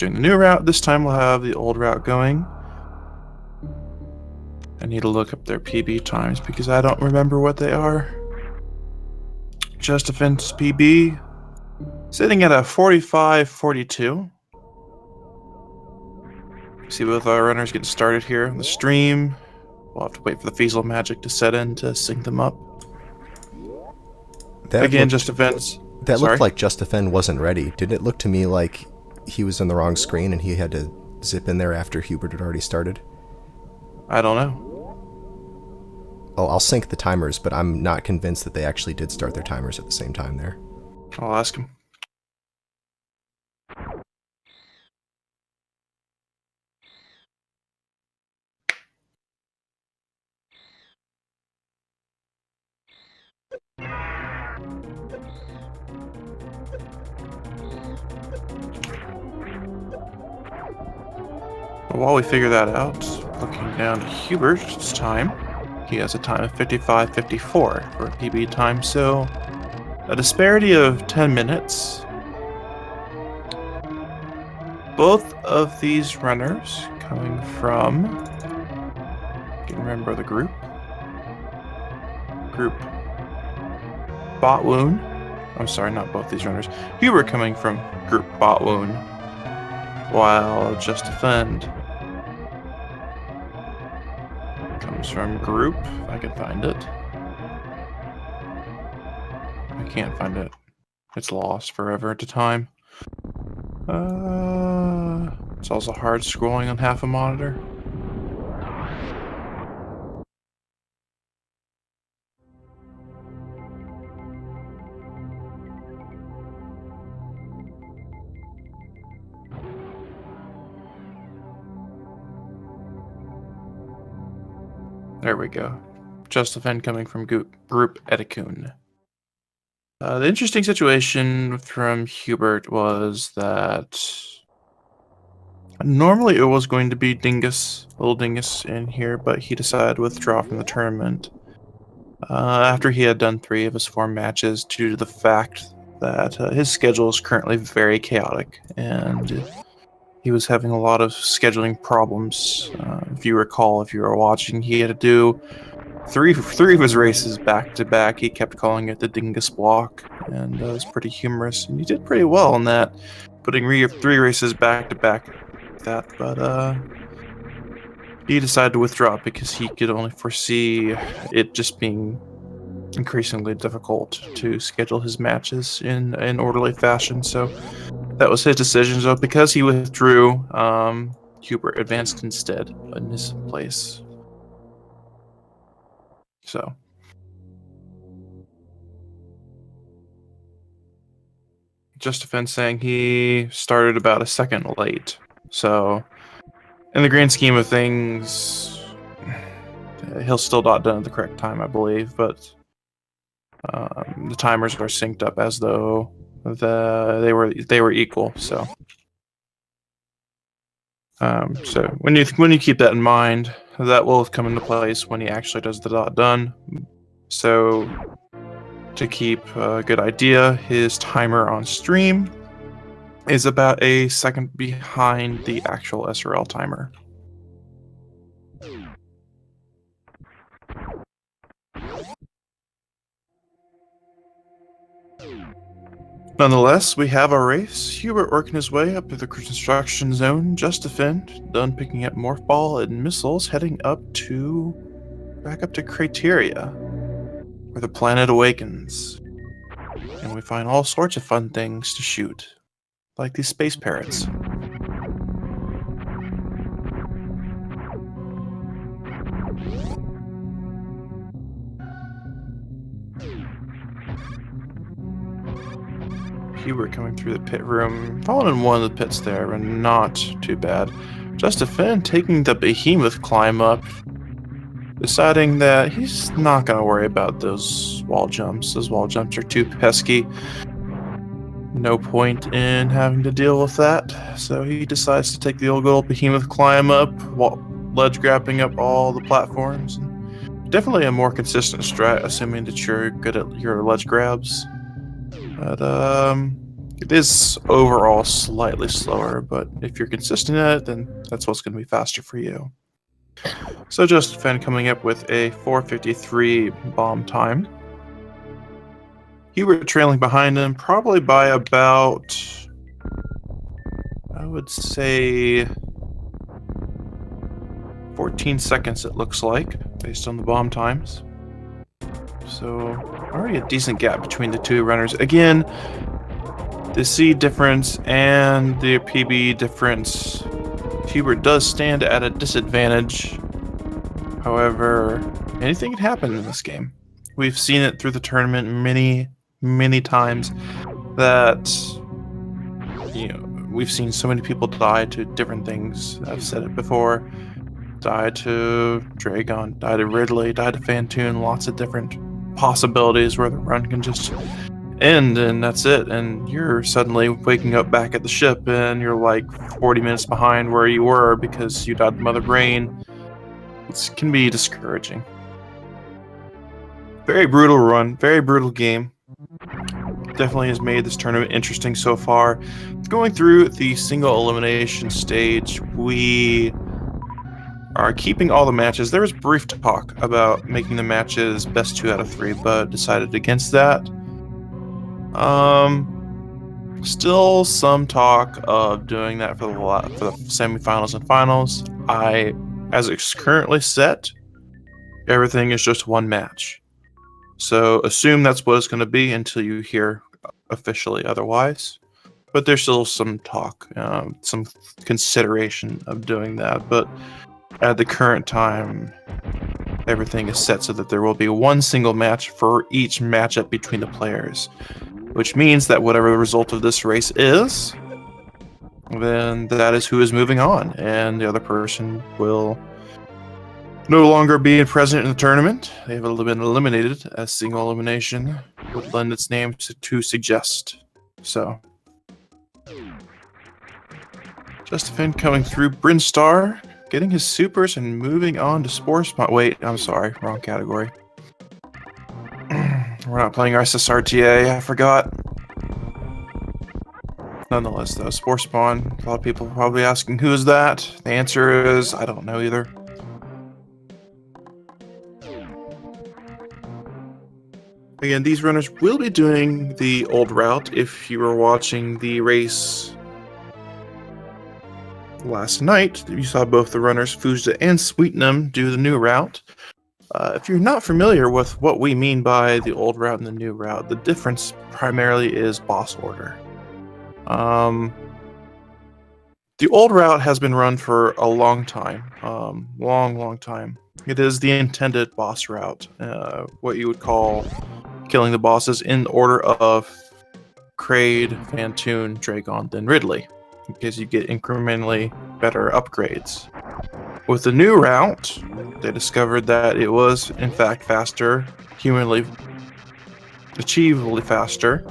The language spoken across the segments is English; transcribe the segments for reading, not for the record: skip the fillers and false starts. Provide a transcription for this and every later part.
Doing the new route. This time we'll have the old route going. I need to look up their PB times because I don't remember what they are. Just Defense PB sitting at a 45:42. See both our runners getting started here on the stream. We'll have to wait for the Feasel magic to set in to sync them up. Just Defense. That looked like Just Defend wasn't ready. Didn't it look to me like he was on the wrong screen and he had to zip in there after Hubert had already started? I don't know. Oh, I'll sync the timers, but I'm not convinced that they actually did start their timers at the same time there. I'll ask him. While we figure that out, looking down to Hubert's time, he has a time of 55:54 for a PB time, so a disparity of 10 minutes. Both of these runners coming from, I can remember the group Botwoon. I'm sorry, not both these runners. Hubert coming from group Botwoon, while Just Defend comes from group, if I can find it. I can't find it. It's lost forever at a time. It's also hard scrolling on half a monitor. There we go. Just Defend coming from group Etikun. The interesting situation from Hubert was that normally it was going to be little Dingus in here, but he decided to withdraw from the tournament after he had done 3 of his 4 matches due to the fact that his schedule is currently very chaotic and he was having a lot of scheduling problems. If you recall, if you were watching, he had to do three of his races back to back. He kept calling it the Dingus block, and it was pretty humorous. And he did pretty well in that, putting 3 races back to back like that. But he decided to withdraw because he could only foresee it just being increasingly difficult to schedule his matches in an orderly fashion. So that was his decision. So because he withdrew, Hubert advanced instead in his place. So Just Defense saying he started about a second late. So in the grand scheme of things, he'll still not done at the correct time, I believe, but the timers are synced up as though they were equal. So so when you keep that in mind, that will come into place when he actually does the dot done. So to keep a good idea, his timer on stream is about a second behind the actual SRL timer. Nonetheless, we have our race. Hubert working his way up to the construction zone. Just Defend done picking up Morph Ball and missiles, heading back up to Crateria, where the planet awakens. And we find all sorts of fun things to shoot, like these space parrots. Hubert coming through the pit room, falling in one of the pits there, but not too bad. Just Defend taking the behemoth climb up, deciding that he's not going to worry about those wall jumps. Those wall jumps are too pesky. No point in having to deal with that. So he decides to take the old good old behemoth climb up, ledge grabbing up all the platforms. Definitely a more consistent strat, assuming that you're good at your ledge grabs. But It is overall slightly slower, but if you're consistent at it, then that's what's going to be faster for you. So Justin coming up with a 4:53 bomb time. Hubert trailing behind him, probably by about, I would say, 14 seconds it looks like, based on the bomb times. So already a decent gap between the two runners. Again, the seed difference and the PB difference, Hubert does stand at a disadvantage. However, anything can happen in this game. We've seen it through the tournament many times that, we've seen so many people die to different things. I've said it before. Die to Dragon, die to Ridley, die to Fantoon, lots of different possibilities where the run can just end and that's it, and you're suddenly waking up back at the ship and you're like 40 minutes behind where you were because you died to Mother Brain. It can be discouraging. Very brutal run, very brutal game. Definitely has made this tournament interesting so far. Going through the single elimination stage, we are keeping all the matches. There was brief talk about making the matches best 2 out of 3, but decided against that. Still some talk of doing that for the semifinals and finals. As it's currently set, everything is just one match. So assume that's what it's going to be until you hear officially otherwise. But there's still some talk, some consideration of doing that. But at the current time, everything is set so that there will be one single match for each matchup between the players, which means that whatever the result of this race is, then that is who is moving on, and the other person will no longer be present in the tournament. They have been eliminated, as single elimination would lend its name to suggest. So, Justin coming through Brinstar, getting his supers and moving on to Spore. Wait, I'm sorry, wrong category. We're not playing SSRTA, I forgot. Nonetheless, though, Spore Spawn, a lot of people are probably asking, who is that? The answer is, I don't know either. Again, these runners will be doing the old route. If you were watching the race last night, you saw both the runners, Fujita and Sweetnam, do the new route. If you're not familiar with what we mean by the old route and the new route, the difference primarily is boss order. The old route has been run for a long time, long time. It is the intended boss route, what you would call killing the bosses in order of Kraid, Fantoon, Dragon, then Ridley, because you get incrementally better upgrades. With the new route, they discovered that it was, in fact, faster, achievably faster,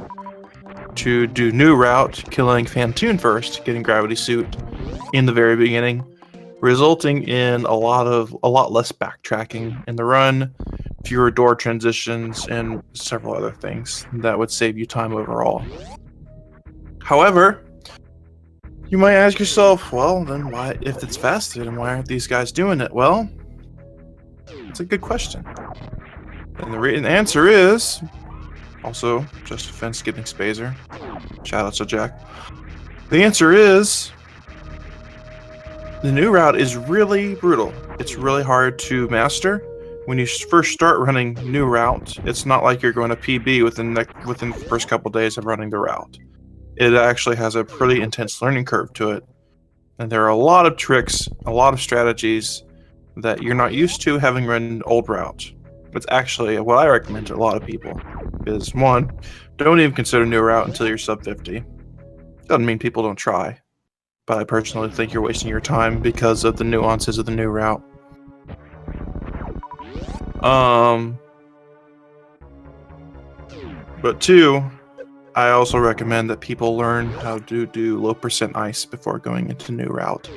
to do new route, killing Fantoon first, getting Gravity Suit in the very beginning, resulting in a lot less backtracking in the run, fewer door transitions, and several other things that would save you time overall. However, you might ask yourself, well, then why, if it's faster, then why aren't these guys doing it? Well, it's a good question. And the answer is, also, just defense skipping Spazer. Shout out to Jack. The answer is, the new route is really brutal. It's really hard to master. When you first start running new route, it's not like you're going to PB within the first couple days of running the route. It actually has a pretty intense learning curve to it. And there are a lot of tricks, a lot of strategies that you're not used to having run old route. It's actually what I recommend to a lot of people. Is one, don't even consider new route until you're sub 50. Doesn't mean people don't try, but I personally think you're wasting your time because of the nuances of the new route. But two, I also recommend that people learn how to do low percent ice before going into new route,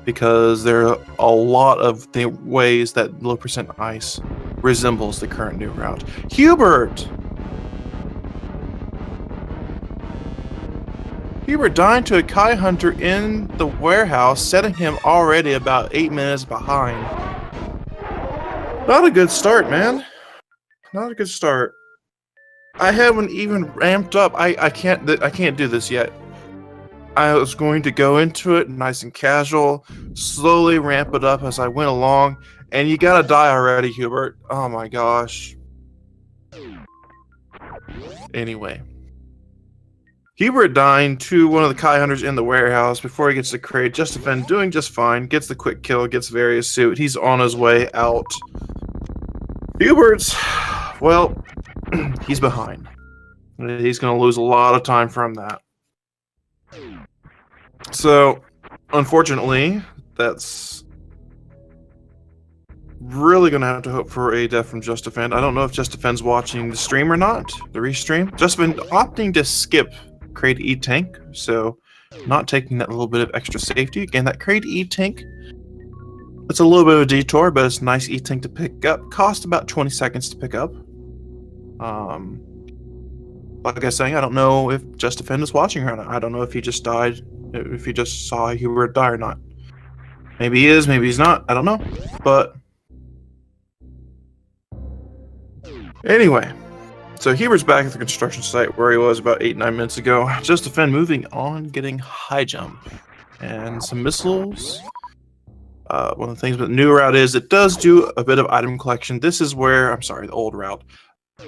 because there are a lot of the ways that low percent ice resembles the current new route. Hubert! Hubert dying to a Kai Hunter in the warehouse, setting him already about 8 minutes behind. Not a good start, man. Not a good start. I haven't even ramped up. I can't do this yet. I was going to go into it nice and casual, slowly ramp it up as I went along, and you gotta die already, Hubert. Oh my gosh. Anyway. Hubert dying to one of the Kai Hunters in the warehouse before he gets the crate. Justifend doing just fine, gets the quick kill, gets various suit. He's on his way out. Hubert's, well, he's behind. He's going to lose a lot of time from that. So, unfortunately, that's really going to have to hope for a death from Justifend. I don't know if Justifend's watching the stream or not, the restream. Justifend opting to skip Crate E-Tank, so not taking that little bit of extra safety. Again, that Crate E-Tank, it's a little bit of a detour, but it's a nice E-Tank to pick up. Cost about 20 seconds to pick up. Like I was saying, I don't know if Justifend is watching or not. I don't know if he just died, if he just saw Hubert die or not. Maybe he is, maybe he's not. I don't know. But anyway, so Hubert's back at the construction site where he was about 8-9 minutes ago. Justifend moving on, getting high jump and some missiles. One of the things with the new route is it does do a bit of item collection. This is where, I'm sorry, the old route.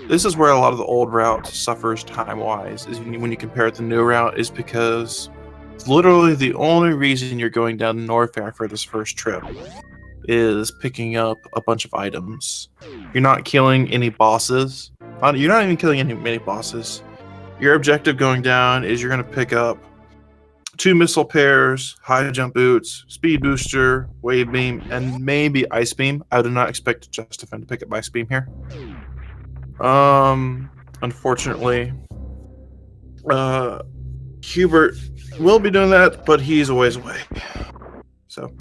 This is where a lot of the old route suffers time-wise, is when you compare it to the new route, is because it's literally the only reason you're going down to Norfair for this first trip is picking up a bunch of items. You're not killing any bosses. You're not even killing any mini bosses. Your objective going down is you're going to pick up 2 missile pairs, high jump boots, speed booster, wave beam, and maybe ice beam. I do not expect Justifend to pick up ice beam here. Unfortunately, Hubert will be doing that, but he's a ways away. So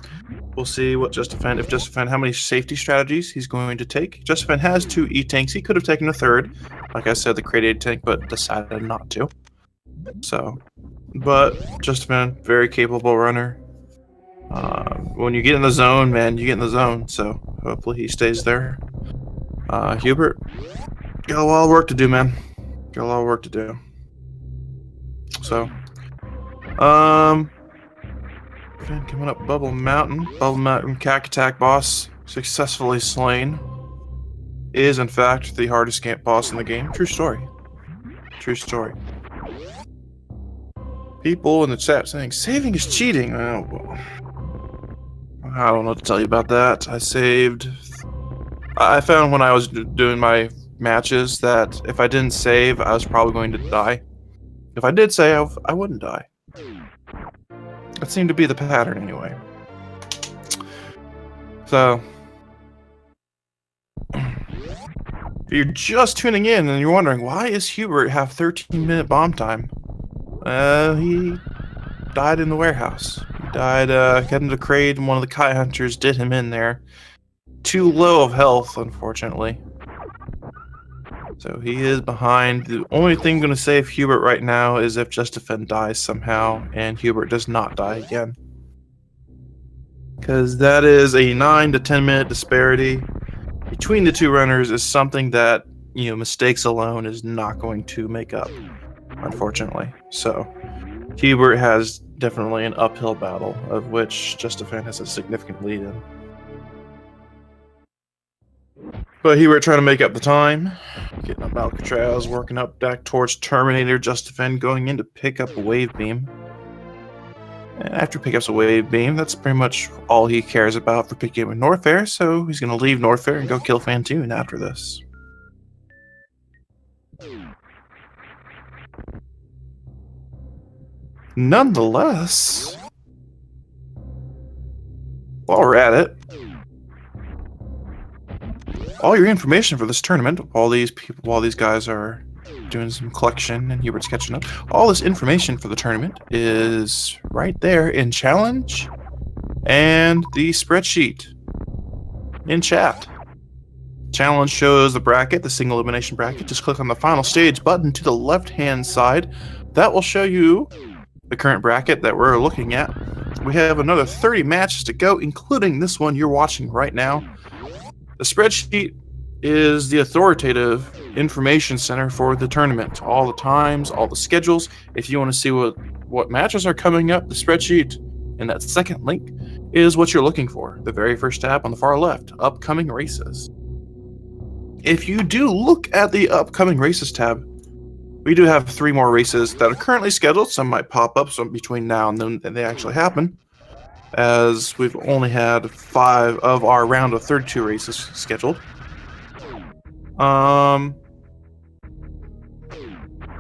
we'll see what Justifend, how many safety strategies he's going to take. Justifend has 2 E-Tanks. He could have taken a third, like I said, the Crate E-Tank, but decided not to. So, but Justifend, very capable runner. When you get in the zone, man, you get in the zone. So hopefully he stays there. Hubert, got a lot of work to do, man. Got a lot of work to do. So, coming up Bubble Mountain. Bubble Mountain Cack Attack boss successfully slain. Is in fact the hardest camp boss in the game. True story. True story. People in the chat saying saving is cheating. Oh, well, I don't know what to tell you about that. I found when I was doing my matches that if I didn't save, I was probably going to die. If I did save, I wouldn't die. That seemed to be the pattern anyway. So, if you're just tuning in and you're wondering, why does Hubert have 13-minute bomb time? He died in the warehouse. He died getting the crate, and one of the Kai Hunters did him in there. Too low of health, unfortunately. So he is behind. The only thing going to save Hubert right now is if Justifend dies somehow, and Hubert does not die again. Because that is a 9 to 10 minute disparity between the two runners is something that, mistakes alone is not going to make up, unfortunately. So Hubert has definitely an uphill battle, of which Justifend has a significant lead in. But Hubert trying to make up the time, getting up Alcatraz, working up back towards Terminator. Justifend going in to pick up a wave beam. And after he picks up a wave beam, that's pretty much all he cares about for picking up Norfair, so he's going to leave Norfair and go kill Fantoon after this. Nonetheless, while we're at it, all your information for this tournament, while these guys are doing some collection and Hubert's catching up, all this information for the tournament is right there in challenge and the spreadsheet in chat. Challenge shows the bracket, the single elimination bracket. Just click on the final stage button to the left hand side. That will show you the current bracket that we're looking at. We have another 30 matches to go, including this one you're watching right now. The spreadsheet is the authoritative information center for the tournament. All the times, all the schedules. If you want to see what matches are coming up, the spreadsheet in that second link is what you're looking for. The very first tab on the far left, upcoming races. If you do look at the upcoming races tab, we do have 3 more races that are currently scheduled. Some might pop up some between now and then they actually happen, as we've only had 5 of our round of 32 races scheduled.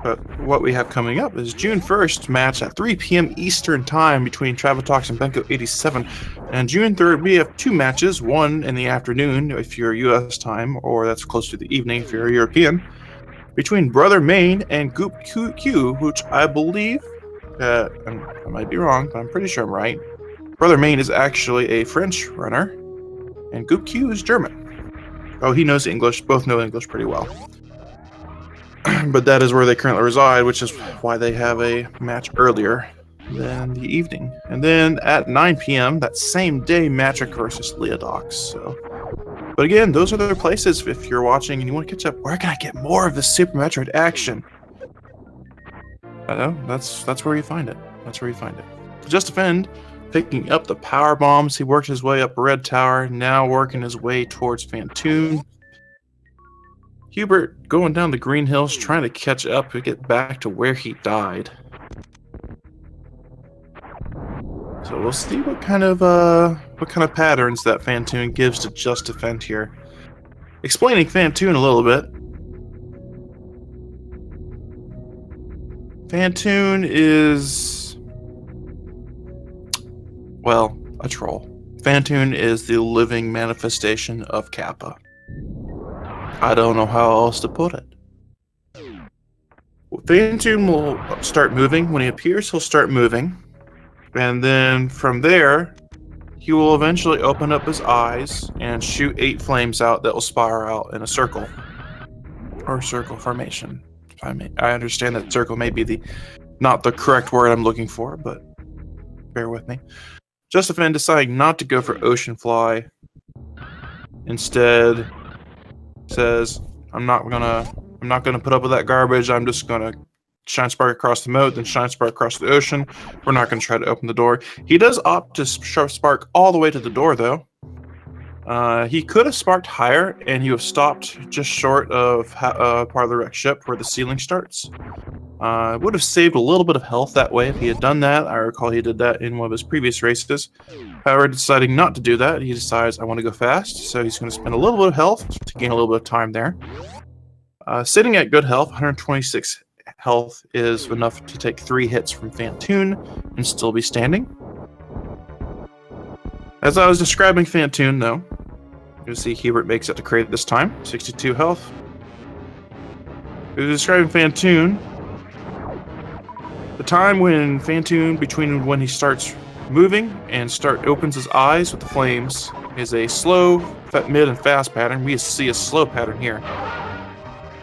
But what we have coming up is June 1st match at 3 p.m. Eastern Time between Travatox and Benko87. And June 3rd, we have 2 matches, one in the afternoon if you're US time, or that's close to the evening if you're European, between Brother Main and Goop Q, which I believe, I might be wrong, but I'm pretty sure I'm right. Brother Main is actually a French runner, and Goop Q is German. Oh, he knows English. Both know English pretty well. But that is where they currently reside, which is why they have a match earlier than the evening. And then at 9 p.m. that same day, Matric versus Leodox. So, but again, those are the places if you're watching and you want to catch up. Where can I get more of the Super Metroid action? I know that's where you find it. That's where you find it. Just Defend picking up the power bombs. He worked his way up Red Tower, now working his way towards Fantoon. Hubert going down the Green Hills, trying to catch up to get back to where he died. So we'll see what kind of patterns that Fantoon gives to Just Defend here. Explaining Fantoon a little bit. Fantoon is, well, a troll. Fantoon is the living manifestation of Kappa. I don't know how else to put it. Fantoon will start moving. When he appears, he'll start moving. And then from there, he will eventually open up his eyes and shoot 8 flames out that will spiral out in a circle. Or circle formation. I understand that circle may be not the correct word I'm looking for, but bear with me. Just Defend deciding not to go for Ocean Fly. Instead, says, I'm not gonna put up with that garbage. I'm just gonna Shine Spark across the moat, then Shine Spark across the ocean. We're not gonna try to open the door. He does opt to Spark all the way to the door, though. He could have sparked higher, and he would have stopped just short of part of the wrecked ship where the ceiling starts. Would have saved a little bit of health that way if he had done that. I recall he did that in one of his previous races. However, deciding not to do that, he decides, I want to go fast, so he's going to spend a little bit of health to gain a little bit of time there. Sitting at good health, 126 health is enough to take 3 hits from Fantoon and still be standing. As I was describing Fantoon, though, you'll see Hubert makes it to crate this time, 62 health. As describing Fantoon, the time when Fantoon, between when he starts moving and opens his eyes with the flames, is a slow, mid, and fast pattern. We see a slow pattern here.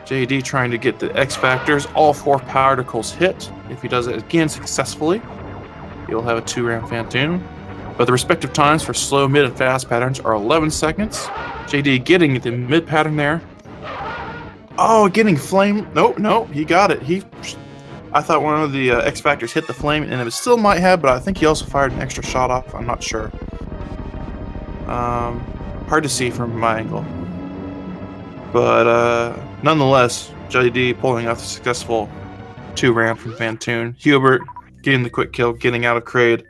JD trying to get the X Factors, all 4 particles hit. If he does it again successfully, he'll have a 2-round Fantoon. But the respective times for slow, mid, and fast patterns are 11 seconds. JD getting the mid pattern there. Oh, getting flame. No, he got it. I thought one of the X Factors hit the flame, and it still might have, but I think he also fired an extra shot off. I'm not sure. Hard to see from my angle. But nonetheless, JD pulling off a successful 2-round from Fantoon. Hubert getting the quick kill, getting out of Kraid.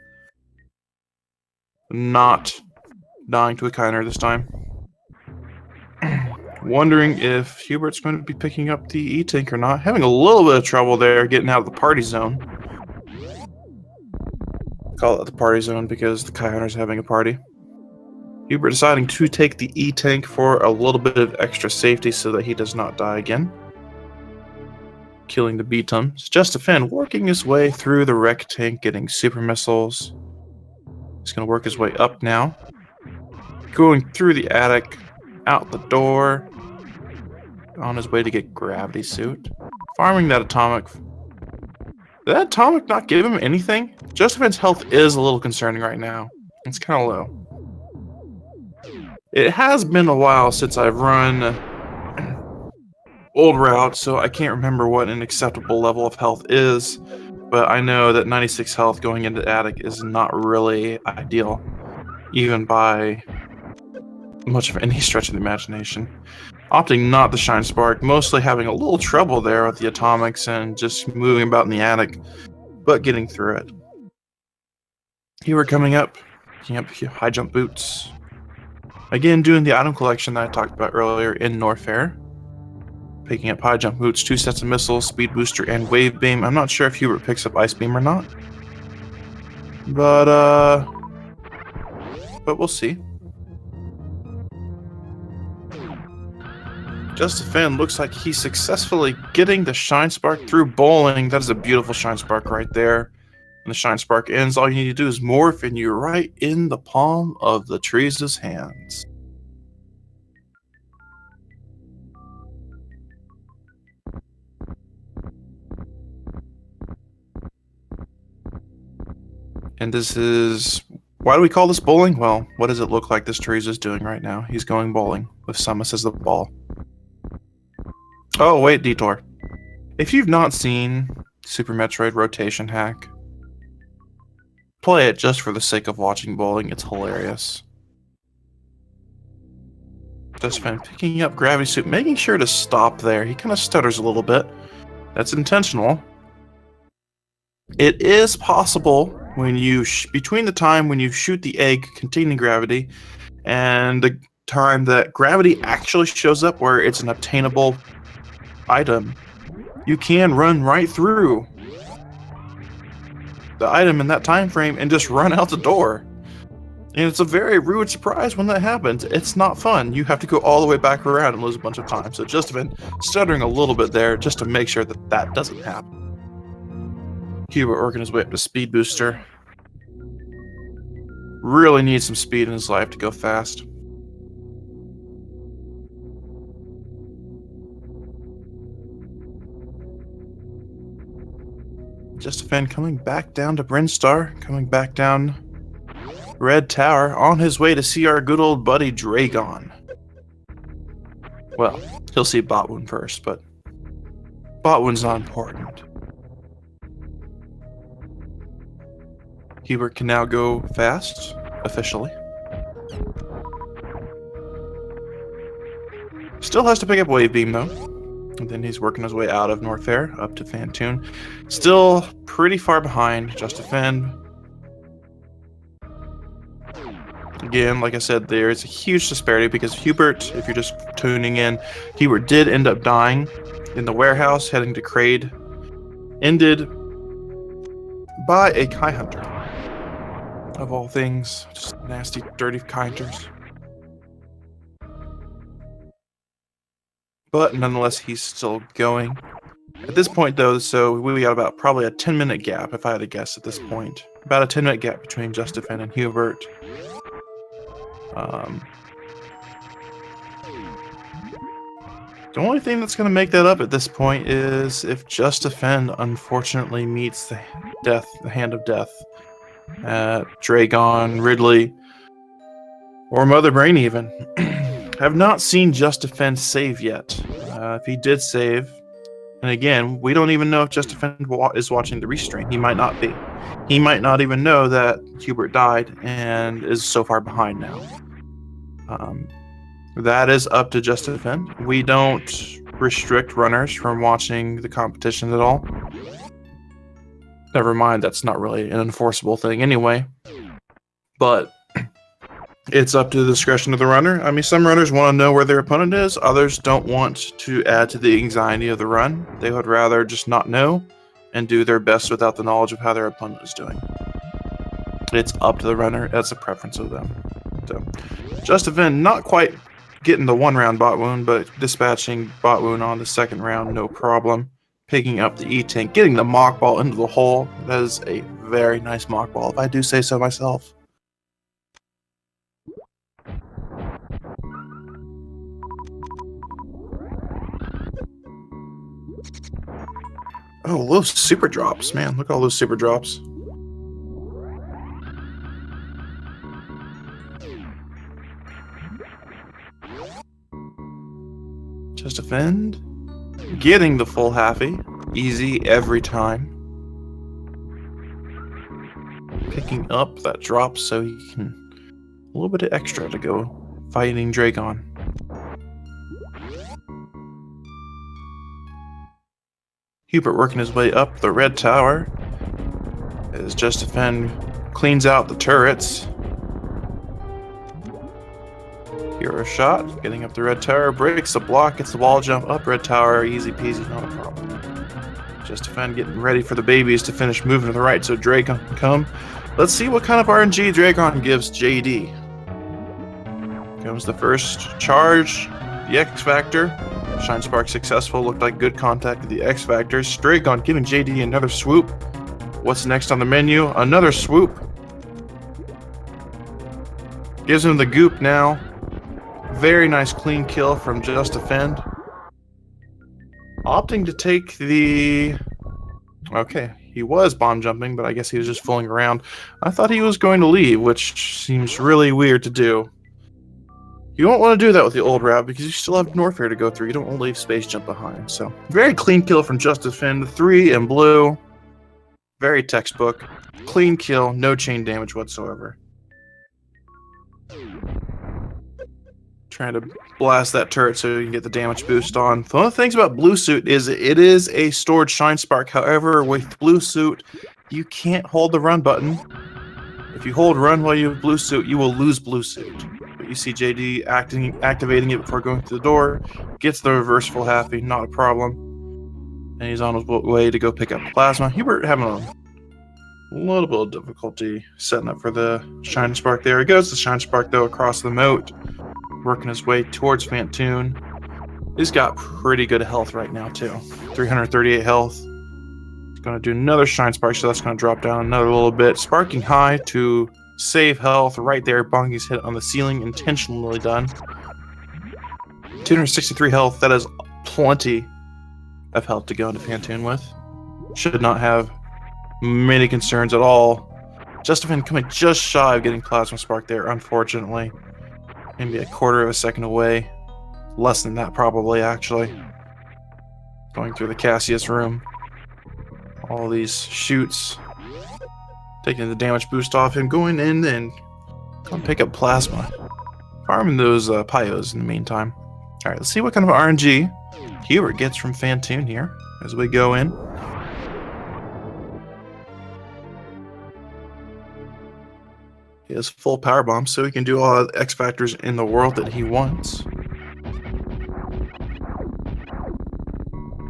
Not dying to a counter this time. Wondering if Hubert's going to be picking up the E-Tank or not. Having a little bit of trouble there getting out of the party zone. Call it the party zone because the Kai Hunter's having a party. Hubert deciding to take the E-Tank for a little bit of extra safety so that he does not die again. Killing the B-Tums. Just Defend working his way through the wreck tank, getting super missiles. He's going to work his way up now. Going through the attic, out the door. On his way to get Gravity Suit. Farming that atomic Did that atomic not give him anything? Justin's health is a little concerning right now. It's kind of low. It has been a while since I've run old route, so I can't remember what an acceptable level of health is, but I know that 96 health going into attic is not really ideal, even by much of any stretch of the imagination. Opting not the Shine Spark, mostly having a little trouble there with the atomics and just moving about in the attic, but getting through it. Here we're coming up, picking up high jump boots. Again, doing the item collection that I talked about earlier in Norfair. Picking up high jump boots, 2 sets of missiles, speed booster, and wave beam. I'm not sure if Hubert picks up ice beam or not, but we'll see. Justifan looks like he's successfully getting the Shine Spark through bowling. That is a beautiful Shine Spark right there. When the Shine Spark ends, all you need to do is morph, and you're right in the palm of the trees' hands. And this is... Why do we call this bowling? Well, what does it look like this Trees is doing right now? He's going bowling with Samus as the ball. Oh, wait, Detour. If you've not seen Super Metroid Rotation Hack, play it just for the sake of watching bowling. It's hilarious. Just been picking up Gravity Suit, making sure to stop there. He kind of stutters a little bit. That's intentional. It is possible when you between the time when you shoot the egg containing gravity and the time that gravity actually shows up where it's an obtainable item, you can run right through the item in that time frame and just run out the door. And it's a very rude surprise when that happens. It's not fun. You have to go all the way back around and lose a bunch of time. So just been stuttering a little bit there just to make sure that that doesn't happen. Hubert working his way up to Speed Booster. Really needs some speed in his life to go fast. Justifan coming back down to Brinstar, coming back down Red Tower, on his way to see our good old buddy Dragon. Well, he'll see Botwoon first, but Botwoon's not important. Hubert can now go fast, officially. Still has to pick up Wave Beam, though. And then he's working his way out of Norfair, up to Fantoon. Still pretty far behind Justifan. Again, like I said, there is a huge disparity because Hubert, if you're just tuning in, Hubert did end up dying in the warehouse, heading to Kraid. Ended by a Kai Hunter. Of all things, just nasty, dirty Kai Hunters. But nonetheless, he's still going. At this point, though, so we got about probably a 10-minute gap, if I had to guess at this point. About a 10-minute gap between Justifan and Hubert. The only thing that's going to make that up at this point is if Justifan unfortunately meets the hand of death at Dragon, Ridley, or Mother Brain even. Have not seen Justifan save yet. If he did save, and again, we don't even know if Justifan is watching the restream. He might not be. He might not even know that Hubert died and is so far behind now. That is up to Justifan. We don't restrict runners from watching the competition at all. Never mind, that's not really an enforceable thing anyway. But it's up to the discretion of the runner. I mean, some runners want to know where their opponent is. Others don't want to add to the anxiety of the run. They would rather just not know and do their best without the knowledge of how their opponent is doing. It's up to the runner. That's a preference of them. So, Justifan not quite getting the one-round bot wound, but dispatching bot wound on the second round, no problem. Picking up the E-Tank, getting the mock ball into the hole. That is a very nice mock ball, if I do say so myself. Oh, those super drops, man. Look at all those super drops. Just defend. Getting the full halfie. Easy every time. Picking up that drop so he can... A little bit of extra to go fighting Dragon. Hubert working his way up the red tower. As Just Defend cleans out the turrets. Hero shot, getting up the red tower, breaks the block, gets the wall jump up red tower, easy peasy, not a problem. Just Defend getting ready for the babies to finish moving to the right so Dragon can come. Let's see what kind of RNG Dragon gives JD. Comes the first charge, the X Factor. Shine Spark successful, looked like good contact with the X Factor. Dragon giving JD another swoop. What's next on the menu? Another swoop. Gives him the goop now. Very nice clean kill from Just Defend. Opting to take the... Okay, he was bomb jumping, but I guess he was just fooling around. I thought he was going to leave, which seems really weird to do. You won't want to do that with the old route because you still have Norfair to go through. You don't want to leave Space Jump behind. So, very clean kill from Just Defend. 3 in blue. Very textbook. Clean kill, no chain damage whatsoever. Trying to blast that turret so you can get the damage boost on. One of the things about Blue Suit is it is a stored Shine Spark. However, with Blue Suit, you can't hold the run button. If you hold run while you have Blue Suit, you will lose Blue Suit. But you see JD activating it before going through the door. Gets the reverse full halfie, not a problem. And he's on his way to go pick up Plasma. Hubert having a little bit of difficulty setting up for the Shine Spark. There he goes. The Shine Spark, though, across the moat. Working his way towards Fantoon. He's got pretty good health right now, too. 338 health. He's going to do another Shine Spark, so that's going to drop down another little bit. Sparking high to save health right there. Bongi's hit on the ceiling, intentionally done. 263 health. That is plenty of health to go into Fantoon with. Should not have many concerns at all. Just Defend coming just shy of getting Plasma Spark there, unfortunately. Maybe a quarter of a second away. Less than that, probably, actually. Going through the Cassius room. All these shoots. Taking the damage boost off him. Going in and come pick up Plasma. Farming those Pyos in the meantime. Alright, let's see what kind of RNG Hubert gets from Fantoon here as we go in. He has full power bomb, so he can do all the X Factors in the world that he wants.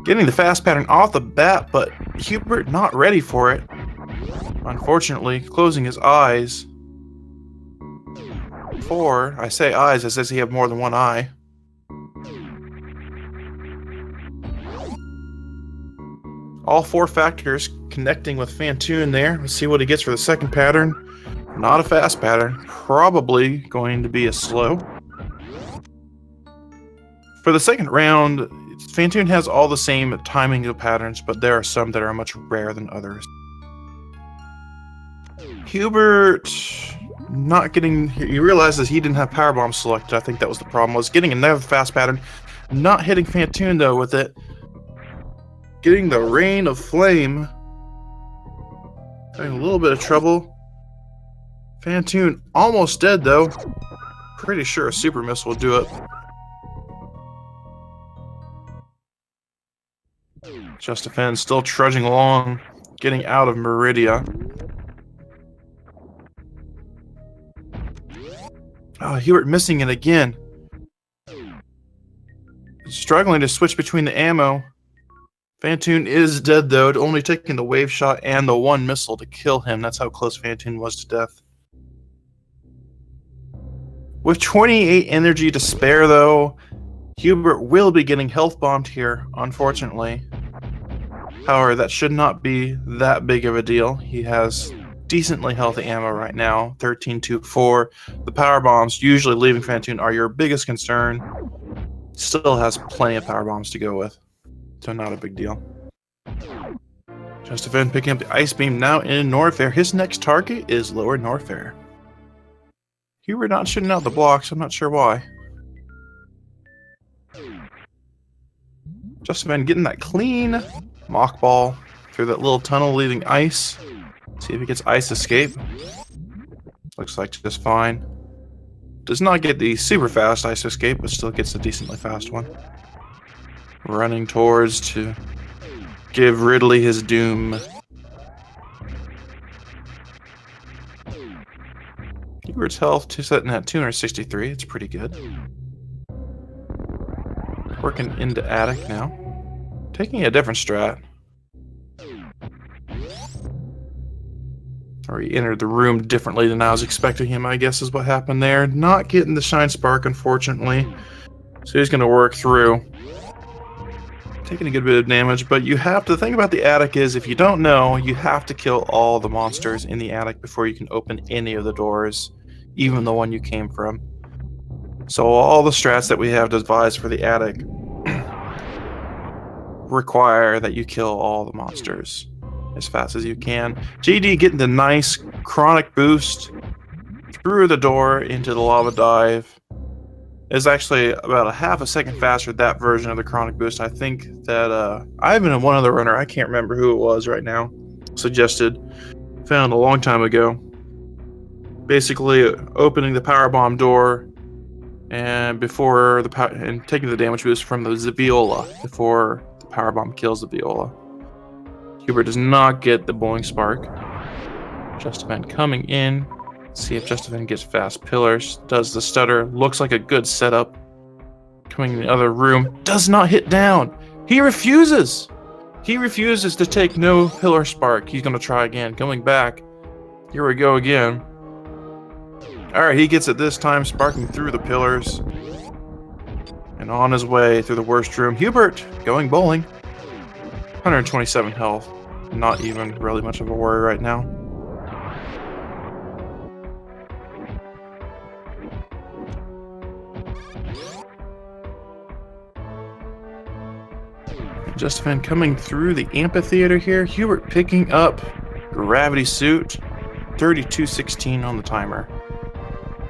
Getting the fast pattern off the bat, but Hubert not ready for it. Unfortunately, closing his eyes. I say eyes, it says he have more than one eye. All 4 factors connecting with Fantoon there. Let's see what he gets for the second pattern. Not a fast pattern. Probably going to be a slow. For the second round, Fantoon has all the same timing of patterns, but there are some that are much rarer than others. Hubert not getting... He realizes he didn't have power bomb selected. I think that was the problem. Was getting another fast pattern. Not hitting Fantoon, though, with it. Getting the Rain of Flame. Having a little bit of trouble. Fantoon almost dead, though. Pretty sure a super missile will do it. Just Defend still trudging along, getting out of Meridia. Oh, Hubert missing it again. Struggling to switch between the ammo. Fantoon is dead, though, only taking the wave shot and the 1 missile to kill him. That's how close Fantoon was to death. With 28 energy to spare, though, Hubert will be getting health bombed here, unfortunately. However, that should not be that big of a deal. He has decently healthy ammo right now, 13-4. The power bombs, usually leaving Fantoon, are your biggest concern. Still has plenty of power bombs to go with, so not a big deal. Justafan picking up the Ice Beam now in Norfair. His next target is Lower Norfair. Hubert not shooting out the blocks, I'm not sure why. Justafan getting that clean mock ball through that little tunnel leaving ice. See if he gets ice escape. Looks like just fine. Does not get the super fast ice escape, but still gets a decently fast one. Running towards to give Ridley his doom. Hubert's health sitting at 263. It's pretty good. Working into attic now. Taking a different strat. Or he entered the room differently than I was expecting him, I guess is what happened there. Not getting the Shine Spark, unfortunately. So he's going to work through. Taking a good bit of damage, but you have to, the thing about the attic is, if you don't know, you have to kill all the monsters in the attic before you can open any of the doors, even the one you came from. So all the strats that we have devised for the attic require that you kill all the monsters as fast as you can. GD getting the nice chronic boost through the door into the lava dive. Is actually about a half a second faster, that version of the chronic boost. I think that I've been one other runner, I can't remember who it was right now, suggested, found a long time ago. Basically opening the power bomb door and before the and taking the damage boost from the viola before the power bomb kills the viola. Hubert does not get the bowling spark. Justafan coming in. See if Justafan gets fast pillars. Does the stutter. Looks like a good setup. Coming in the other room. Does not hit down. He refuses. He refuses to take no pillar spark. He's going to try again. Coming back. Here we go again. Alright, he gets it this time. Sparking through the pillars. And on his way through the worst room. Hubert going bowling. 127 health. Not even really much of a worry right now. Justafan coming through the amphitheater here. Hubert picking up gravity suit. 3216 on the timer.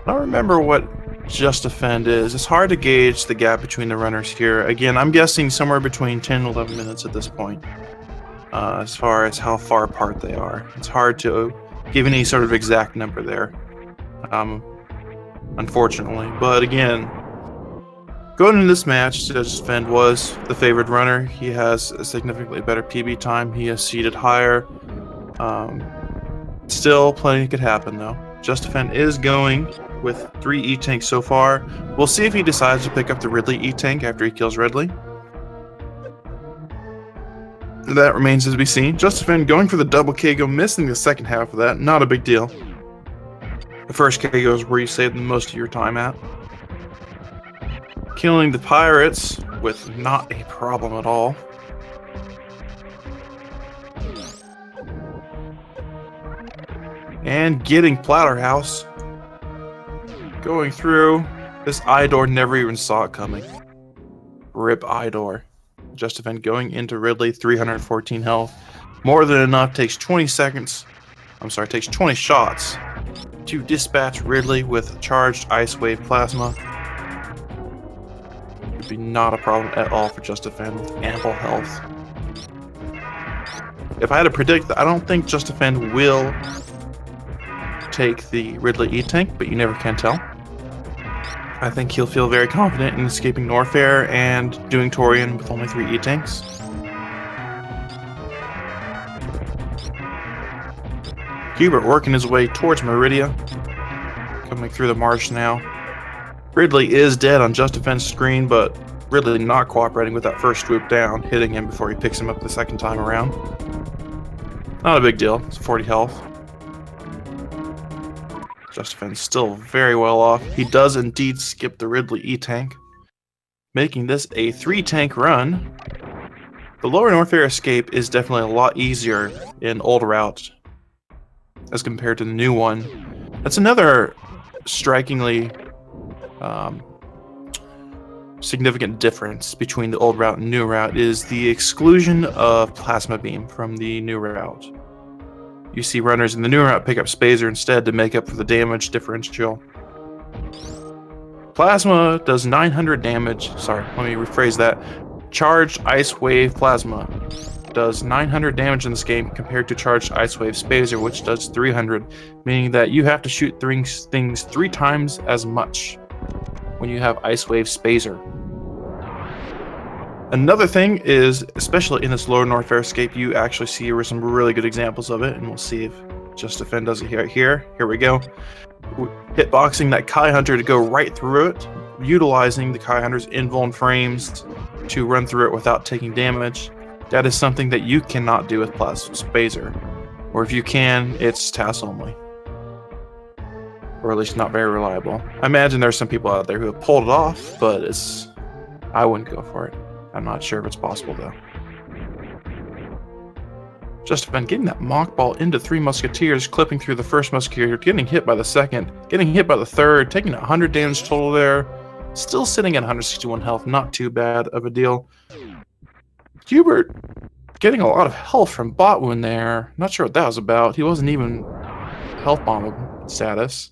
I don't remember what Justafan is. It's hard to gauge the gap between the runners here. Again, I'm guessing somewhere between 10 and 11 minutes at this point. As far as how far apart they are. It's hard to give any sort of exact number there. Unfortunately. But again, going into this match, Justafan was the favored runner. He has a significantly better PB time. He has seeded higher. Still, plenty could happen though. Justafan is going with 3 E-Tanks so far. We'll see if he decides to pick up the Ridley E-Tank after he kills Ridley. That remains to be seen. Justafan going for the double KO, missing the second half of that. Not a big deal. The first KO is where you save the most of your time at. Killing the pirates with not a problem at all. And getting Platterhouse. Going through. This Idor never even saw it coming. Rip Idor. Justafan going into Ridley, 314 health. More than enough, takes 20 seconds. I'm sorry, takes 20 shots to dispatch Ridley with charged Ice Wave Plasma. Would be not a problem at all for Justafan with ample health. If I had to predict, I don't think Justafan will take the Ridley E-Tank, but you never can tell. I think he'll feel very confident in escaping Norfair and doing Torian with only 3 E-Tanks. Hubert working his way towards Meridia. Coming through the marsh now. Ridley is dead on Justafan's screen, but Ridley not cooperating with that first swoop down, hitting him before he picks him up the second time around. Not a big deal. It's 40 health. Justafan's still very well off. He does indeed skip the Ridley E-Tank, making this a 3-tank run. The Lower Norfair escape is definitely a lot easier in old route as compared to the new one. That's another strikingly significant difference between the old route and new route is the exclusion of plasma beam from the new route. You see runners in the new route pick up Spazer instead to make up for the damage differential. Plasma does 900 damage. Sorry, let me rephrase that. Charged Ice Wave Plasma does 900 damage in this game compared to Charged Ice Wave Spazer, which does 300, meaning that you have to shoot things 3 times as much when you have Ice Wave Spazer. Another thing is, especially in this lower North Airscape, you actually see some really good examples of it, and we'll see if Just Defend does it here. Here we go. Hitboxing that Kai Hunter to go right through it, utilizing the Kai Hunter's invuln frames to run through it without taking damage. That is something that you cannot do with Plasma Spazer. Or if you can, it's TAS only. Or at least not very reliable. I imagine there's some people out there who have pulled it off, but I wouldn't go for it. I'm not sure if it's possible though. Just Defend getting that mock ball into 3 Musketeers, clipping through the first Musketeer, getting hit by the second, getting hit by the third, taking 100 damage total there. Still sitting at 161 health, not too bad of a deal. Hubert getting a lot of health from bot wound there. Not sure what that was about. He wasn't even health bomb status.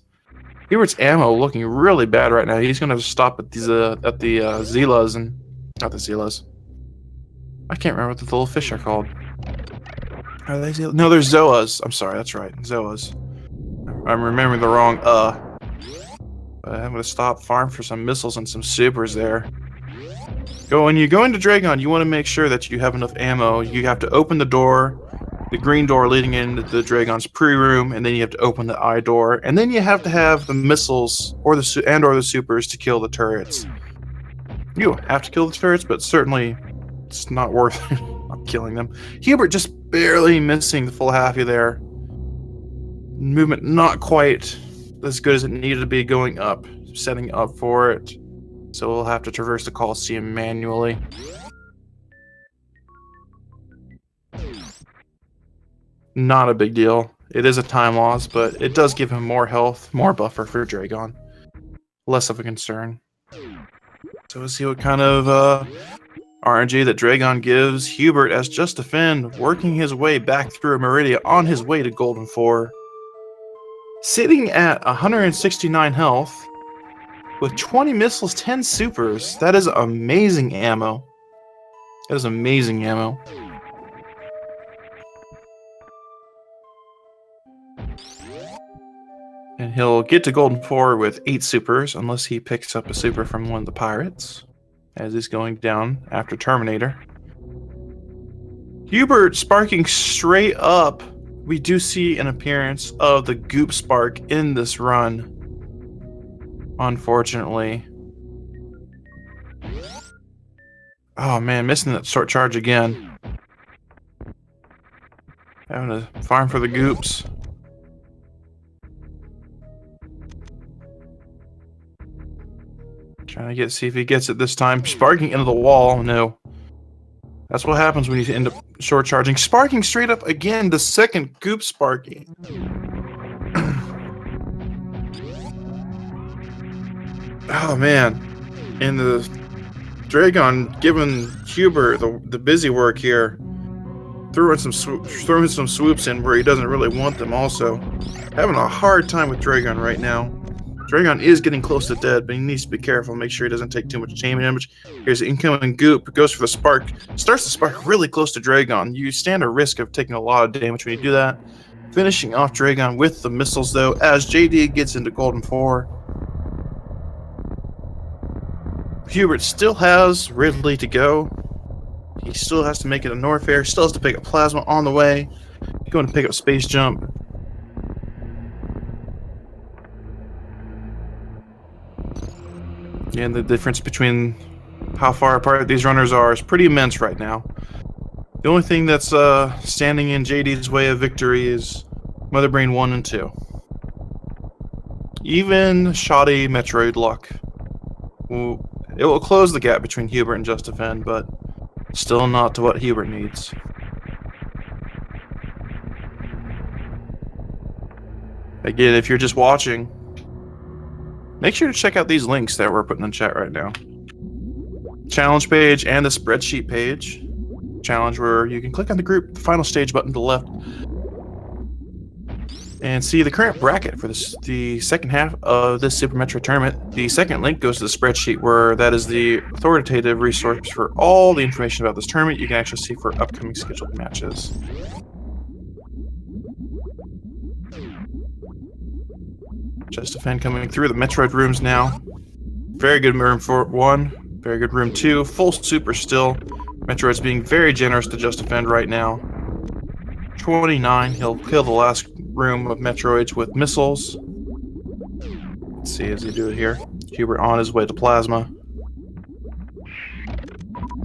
Hubert's ammo looking really bad right now. He's gonna stop at these the Zelas and not the Zelas. I can't remember what the little fish are called. Are they Zelas? No, they're Zoas. I'm sorry, that's right, Zoas. I'm remembering the wrong But I'm gonna stop farm for some missiles and some supers there. When you go into Dragon, you want to make sure that you have enough ammo. You have to open the door, the green door leading into the Dragon's pre-room, and then you have to open the eye door, and then you have to have the missiles or the supers to kill the turrets. You don't have to kill the turrets, but certainly it's not worth not killing them. Hubert just barely missing the full halfie there. Movement not quite as good as it needed to be going up, setting up for it. So we'll have to traverse the Coliseum manually. Not a big deal. It is a time loss, but it does give him more health, more buffer for Dragon. Less of a concern. So we'll see what kind of RNG that Dragon gives Hubert as Just Defend, working his way back through Meridia on his way to Golden 4. Sitting at 169 health, with 20 missiles, 10 supers. That is amazing ammo. That is amazing ammo. And he'll get to Golden 4 with 8 supers, unless he picks up a super from one of the pirates, as he's going down after Terminator. Hubert sparking straight up. We do see an appearance of the Goop Spark in this run. Unfortunately. Oh man, missing that short charge again. Having to farm for the goops. Trying to see if he gets it this time. Sparking into the wall. No. That's what happens when you end up short charging. Sparking straight up again. The second goop sparking. Oh man, and the Dragon giving Hubert the busy work here, throwing some swoops in where he doesn't really want them. Also, having a hard time with Dragon right now. Dragon is getting close to dead, but he needs to be careful. Make sure he doesn't take too much chain damage. Here's the incoming goop. Goes for the spark. Starts the spark really close to Dragon. You stand a risk of taking a lot of damage when you do that. Finishing off Dragon with the missiles though, as JD gets into Golden 4. Hubert still has Ridley to go. He still has to make it a North Air. Still has to pick up Plasma on the way. Going to pick up Space Jump. And the difference between how far apart these runners are is pretty immense right now. The only thing that's standing in JD's way of victory is Mother Brain 1 and 2. Even shoddy Metroid luck. It will close the gap between Hubert and Just Defend, but still not to what Hubert needs. Again, if you're just watching, make sure to check out these links that we're putting in chat right now. challenge page and the spreadsheet page. Challenge where you can click on the group final stage button to the left and see the current bracket for the second half of this Super Metroid Tournament. The second link goes to the spreadsheet, where that is the authoritative resource for all the information about this tournament you can actually see for upcoming scheduled matches. Just a fan coming through the Metroid rooms now. Very good room for 1, very good room 2, full super still. Metroid's being very generous to Just Defend right now. 29, he'll kill the last room of Metroids with missiles. Let's see as he do it here. Hubert on his way to Plasma.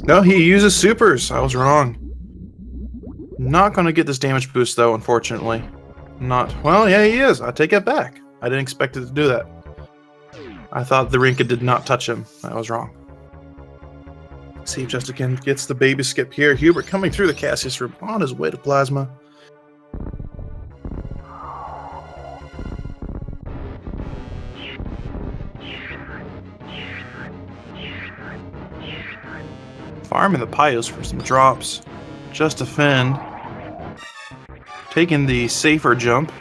No, he uses supers. I was wrong. Not going to get this damage boost though, unfortunately. Not. Well, yeah, he is. I take it back. I didn't expect it to do that. I thought the Rinka did not touch him. I was wrong. See if Justican gets the baby skip here. Hubert coming through the Cassius room on his way to Plasma. Farming the Pios for some drops. Just Defend. Taking the safer jump.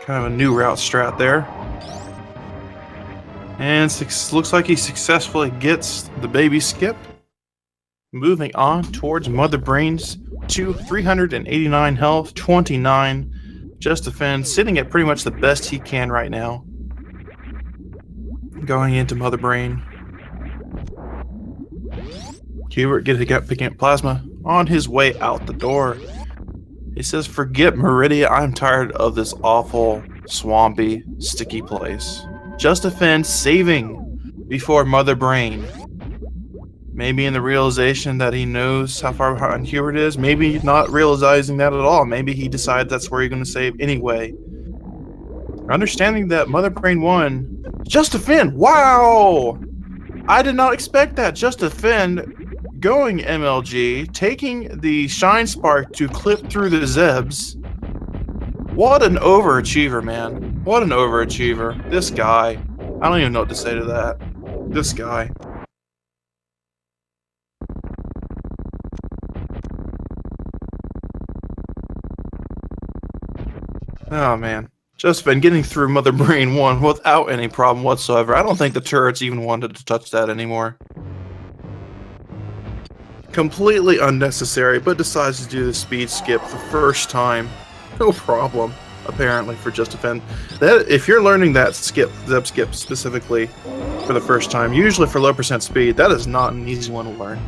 Kind of a new route strat there. And looks like he successfully gets the baby skip. Moving on towards Mother Brains to 389 health, 29. Just Defend, sitting at pretty much the best he can right now. Going into Mother Brain. Hubert picking up Plasma on his way out the door. He says, "Forget Meridia, I'm tired of this awful, swampy, sticky place." Just Defend saving before Mother Brain. Maybe in the realization that he knows how far behind Hubert is. Maybe not realizing that at all. Maybe he decides that's where he's going to save anyway. Understanding that Mother Brain won. Just Defend! Wow! I did not expect that. Just Defend going MLG, taking the Shine Spark to clip through the Zebs. What an overachiever, man. What an overachiever. This guy. I don't even know what to say to that. This guy. Oh, man. Just been getting through Mother Brain 1 without any problem whatsoever. I don't think the turrets even wanted to touch that anymore. Completely unnecessary, but decides to do the speed skip the first time. No problem, apparently, for Just Defend. That, if you're learning that Zeb skip specifically for the first time, usually for low percent speed, that is not an easy one to learn.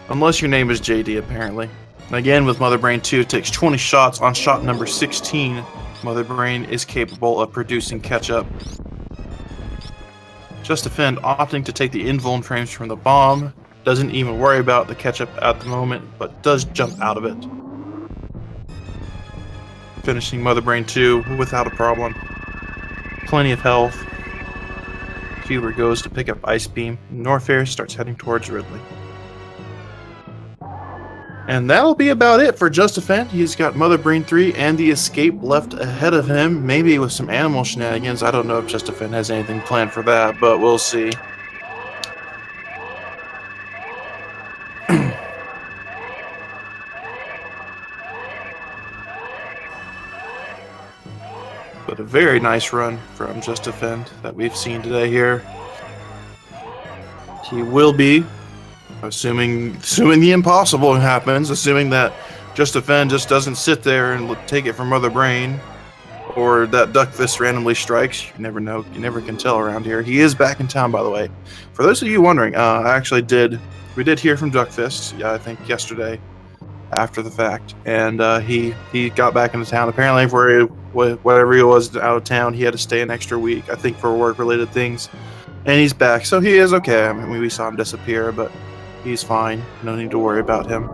Unless your name is JD, apparently. Again, with Mother Brain 2, it takes 20 shots. On shot number 16, Mother Brain is capable of producing catch-up. Just Defend opting to take the invuln frames from the bomb. Doesn't even worry about the catch-up at the moment, but does jump out of it. Finishing Mother Brain 2 without a problem. Plenty of health. Hubert goes to pick up Ice Beam. Norfair starts heading towards Ridley. And that'll be about it for Just Defend. He's got Mother Brain 3 and the escape left ahead of him. Maybe with some animal shenanigans. I don't know if Just Defend has anything planned for that, but we'll see. But a very nice run from Just Defend that we've seen today here. He will be, assuming the impossible happens, assuming that Just Defend just doesn't sit there and take it from Mother Brain, or that Duck Fist randomly strikes. You never know. You never can tell around here. He is back in town, by the way. For those of you wondering, we did hear from Duck Fist, I think yesterday, after the fact, and he got back into town. Apparently, whatever he was out of town, he had to stay an extra week, I think, for work-related things, and he's back, so he is okay. I mean, we saw him disappear, but he's fine. No need to worry about him.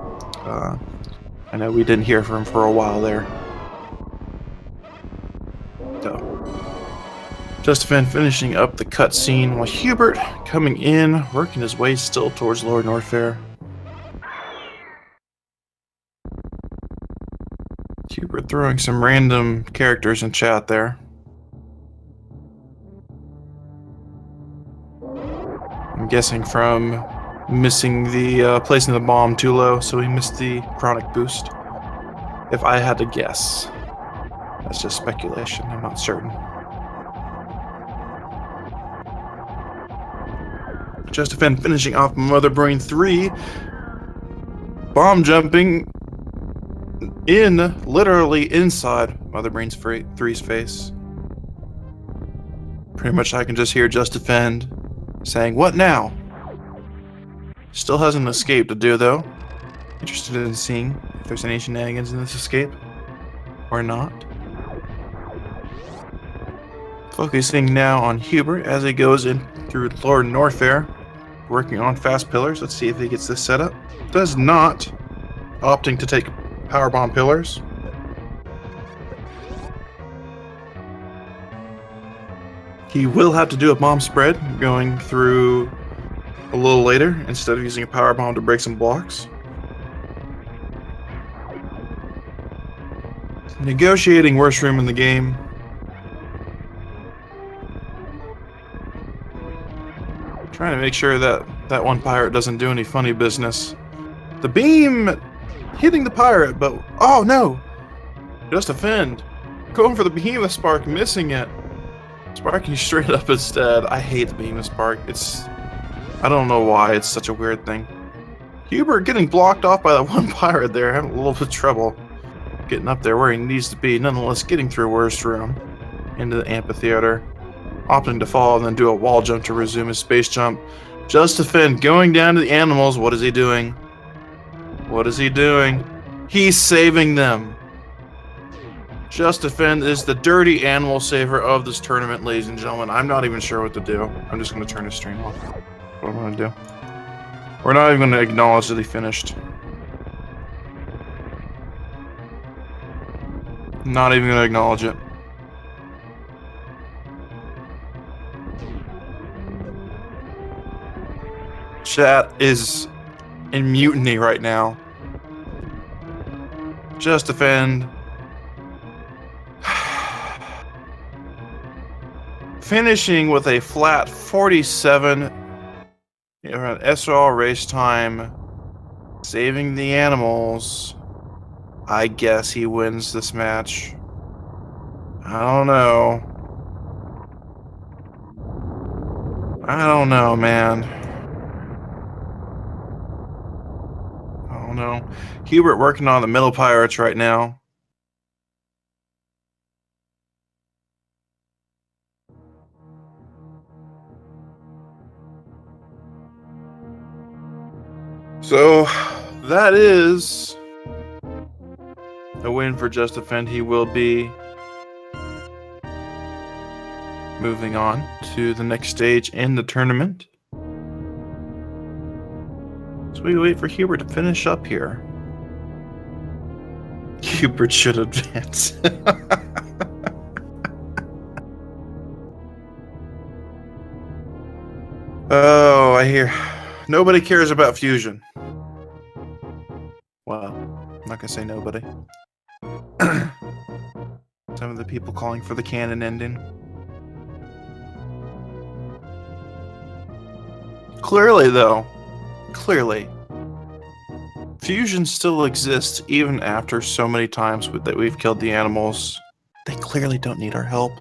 I know we didn't hear from him for a while there. So, Just Defend finishing up the cutscene while Hubert coming in, working his way still towards Lord Norfair. Hubert throwing some random characters in chat there. guessing from missing the placing the bomb too low, so he missed the chronic boost. If I had to guess. That's just speculation, I'm not certain. Just Defend finishing off Mother Brain 3. Bomb jumping in, literally inside Mother Brain's 3's face. Pretty much I can just hear Just Defend saying, "What now?" Still has an escape to do though. Interested in seeing if there's any shenanigans in this escape. Or not. Focusing now on Hubert as he goes in through Lord Norfair. Working on fast pillars. Let's see if he gets this set up. Does not. Opting to take power bomb pillars. He will have to do a bomb spread going through a little later instead of using a power bomb to break some blocks. Negotiating worst room in the game. Trying to make sure that that one pirate doesn't do any funny business. The beam hitting the pirate, but oh no! Just Defend. Going for the behemoth spark, missing it. Sparking straight up instead. I hate the behemoth spark. I don't know why, it's such a weird thing. Hubert getting blocked off by that one pirate there, having a little bit of trouble getting up there where he needs to be, nonetheless getting through worst room into the amphitheater. Opting to fall and then do a wall jump to resume his space jump. Just Defend going down to the animals. What is he doing? What is he doing? He's saving them. Just Defend is the dirty animal saver of this tournament, ladies and gentlemen. I'm not even sure what to do. I'm just going to turn the stream off. What am I going to do? We're not even going to acknowledge that he finished. Not even going to acknowledge it. Chat is in mutiny right now. Just Defend. Finishing with a flat 47 around SRL race time. Saving the animals. I guess he wins this match. I don't know. I don't know, man. I don't know. Hubert working on the middle pirates right now. So, that is a win for Just Defend. He will be moving on to the next stage in the tournament. So we wait for Hubert to finish up here. Hubert should advance. Oh, I hear. Nobody cares about Fusion. Well, I'm not gonna say nobody. Some of the people calling for the canon ending. Clearly, though, Fusion still exists even after so many times that we've killed the animals. They clearly don't need our help.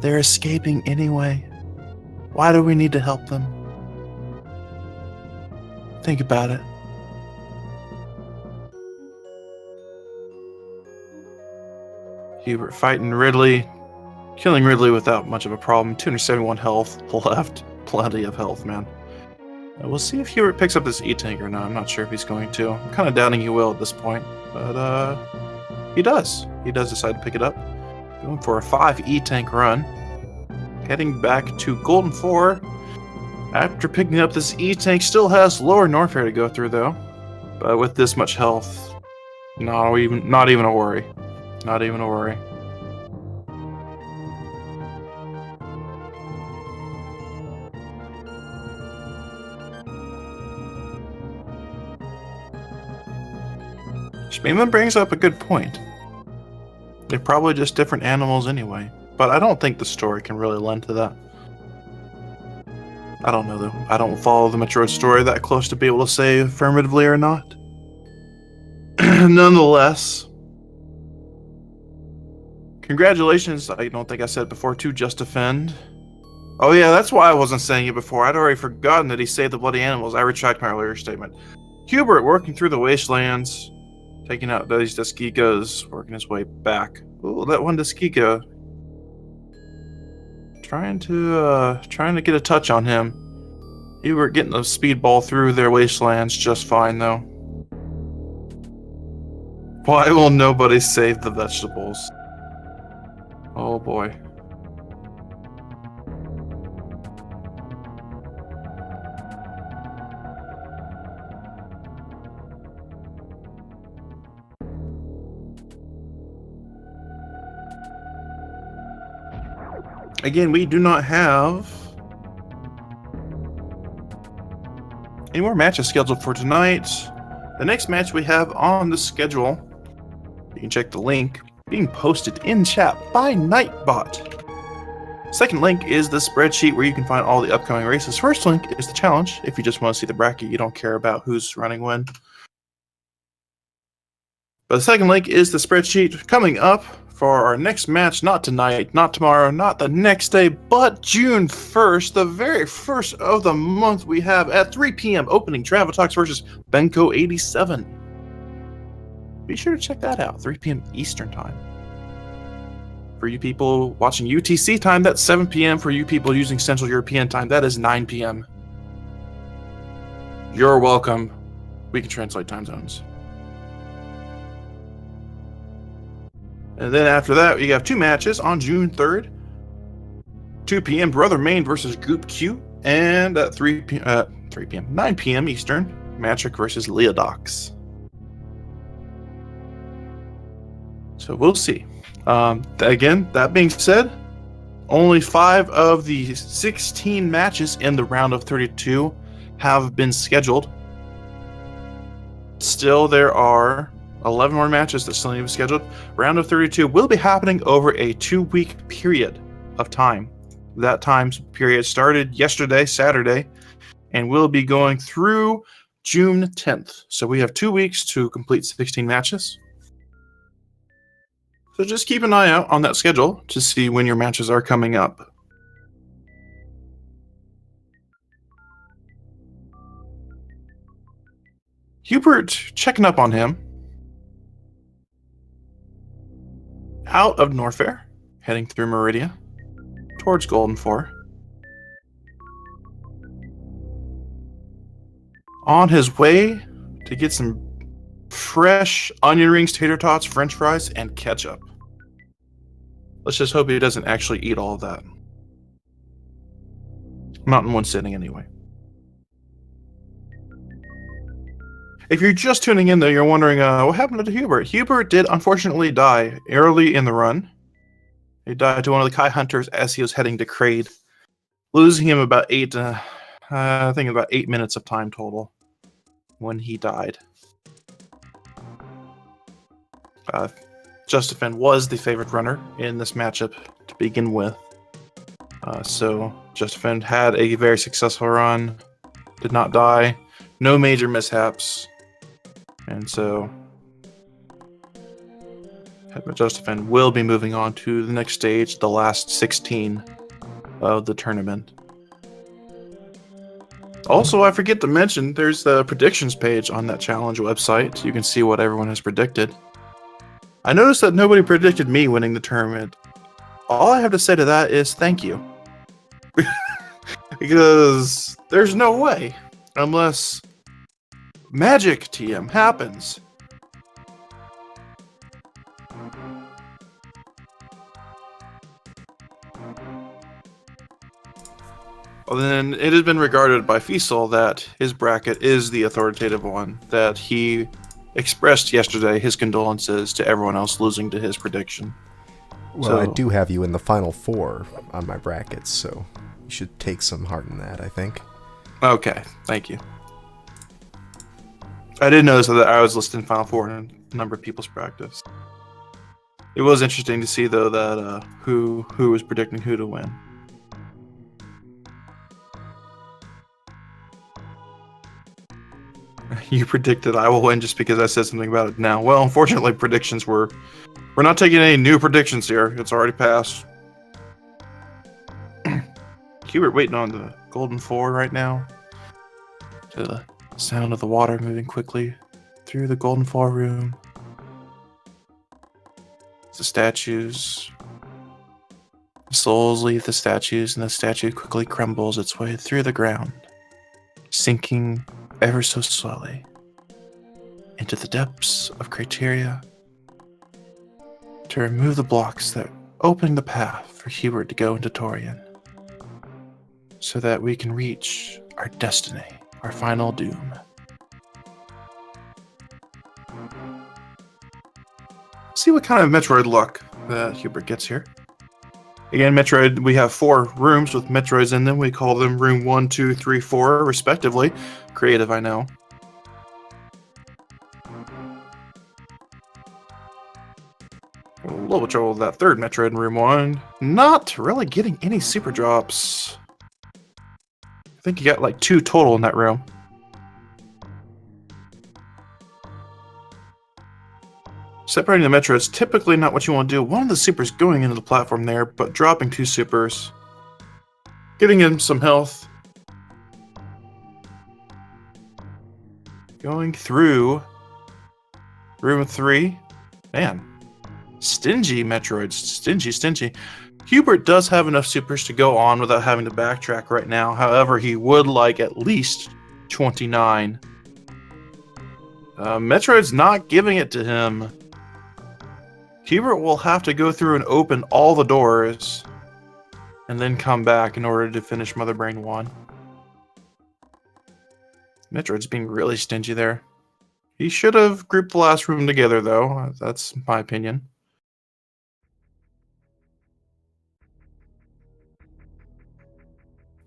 They're escaping anyway. Why do we need to help them? Think about it. Hubert fighting Ridley. Killing Ridley without much of a problem. 271 health left. Plenty of health, man. We'll see if Hubert picks up this E-Tank or not. I'm not sure if he's going to. I'm kind of doubting he will at this point. But, he does. He does decide to pick it up. Going for a 5 E-Tank run. Heading back to Golden 4. After picking up this E-Tank, still has Lower Norfair to go through, though. But with this much health, not even a worry. Not even a worry. Shmeeman brings up a good point. They're probably just different animals anyway. But I don't think the story can really lend to that. I don't know, though. I don't follow the Metroid story that close to be able to say affirmatively or not. Nonetheless, congratulations, I don't think I said it before, to Just Defend. Oh yeah, that's why I wasn't saying it before. I'd already forgotten that he saved the bloody animals. I retract my earlier statement. Hubert working through the wastelands, taking out these Deskikas, working his way back. Ooh, that one Deskika. Trying to get a touch on him. Hubert getting a speedball through their wastelands just fine, though. Why will nobody save the vegetables? Oh boy. Again, we do not have any more matches scheduled for tonight. The next match we have on the schedule, you can check the link being posted in chat by Nightbot. Second link is the spreadsheet where you can find all the upcoming races. First link is the challenge. If you just want to see the bracket, you don't care about who's running when. But the second link is the spreadsheet coming up for our next match, not tonight, not tomorrow, not the next day, but June 1st, the very first of the month we have at 3 p.m. opening Travatox versus Benko 87. Be sure to check that out, 3 p.m. Eastern Time. For you people watching UTC time, that's 7 p.m. For you people using Central European time, that is 9 p.m. You're welcome. We can translate time zones. And then after that, we have two matches on June 3rd. 2 p.m. Brother Main versus Goop Q. And at 3 p.m. 9 p.m. Eastern, Matrick versus Leodox. So we'll see. Again, that being said, only 5 of the 16 matches in the round of 32 have been scheduled. Still, there are 11 more matches that still need to be scheduled. Round of 32 will be happening over a 2-week period of time. That time period started yesterday, Saturday, and will be going through June 10th. So we have 2 weeks to complete 16 matches. So just keep an eye out on that schedule to see when your matches are coming up. Hubert, checking up on him. Out of Norfair, heading through Meridia, towards Golden 4. On his way to get some fresh onion rings, tater tots, french fries, and ketchup. Let's just hope he doesn't actually eat all of that. Not in one sitting, anyway. If you're just tuning in, though, you're wondering, what happened to Hubert? Hubert did, unfortunately, die early in the run. He died to one of the Kai Hunters as he was heading to Kraid, losing him about 8 minutes of time total when he died. Just Defend was the favorite runner in this matchup to begin with. So Just Defend had a very successful run, did not die, no major mishaps. And so Just Defend will be moving on to the next stage, the last 16 of the tournament. Also, I forget to mention, there's the predictions page on that challenge website. You can see what everyone has predicted. I noticed that nobody predicted me winning the tournament. All I have to say to that is thank you. Because there's no way, unless magic TM happens. Well, then it has been regarded by Fiesel that his bracket is the authoritative one, that he expressed yesterday his condolences to everyone else losing to his prediction. Well, I do have you in the final 4 on my brackets, so you should take some heart in that, I think. Okay, thank you. I did notice that I was listed in final 4 in a number of people's practice. It was interesting to see, though, that who was predicting who to win. You predicted I will win just because I said something about it now. Well, unfortunately, predictions were... We're not taking any new predictions here. It's already passed. Hubert waiting on the golden four right now. To the sound of the water moving quickly through the golden four room. The statues... The souls leave the statues, and the statue quickly crumbles its way through the ground, sinking ever so slowly into the depths of criteria to remove the blocks that open the path for Hubert to go into Torian, so that we can reach our destiny, our final doom. See what kind of Metroid luck that Hubert gets here. Again, Metroid, we have 4 rooms with Metroids in them. We call them room 1, 2, 3, 4, respectively. Creative, I know. A little bit trouble with that third Metroid in room 1. Not really getting any super drops. I think you got like 2 total in that room. Separating the Metroids, typically not what you want to do. One of the supers going into the platform there, but dropping 2 supers. Getting him some health. Going through room 3. Man. Stingy Metroids. Stingy. Hubert does have enough supers to go on without having to backtrack right now. However, he would like at least 29. Metroid's not giving it to him. Hubert will have to go through and open all the doors and then come back in order to finish Mother Brain 1. Metroid's being really stingy there. He should have grouped the last room together, though. That's my opinion.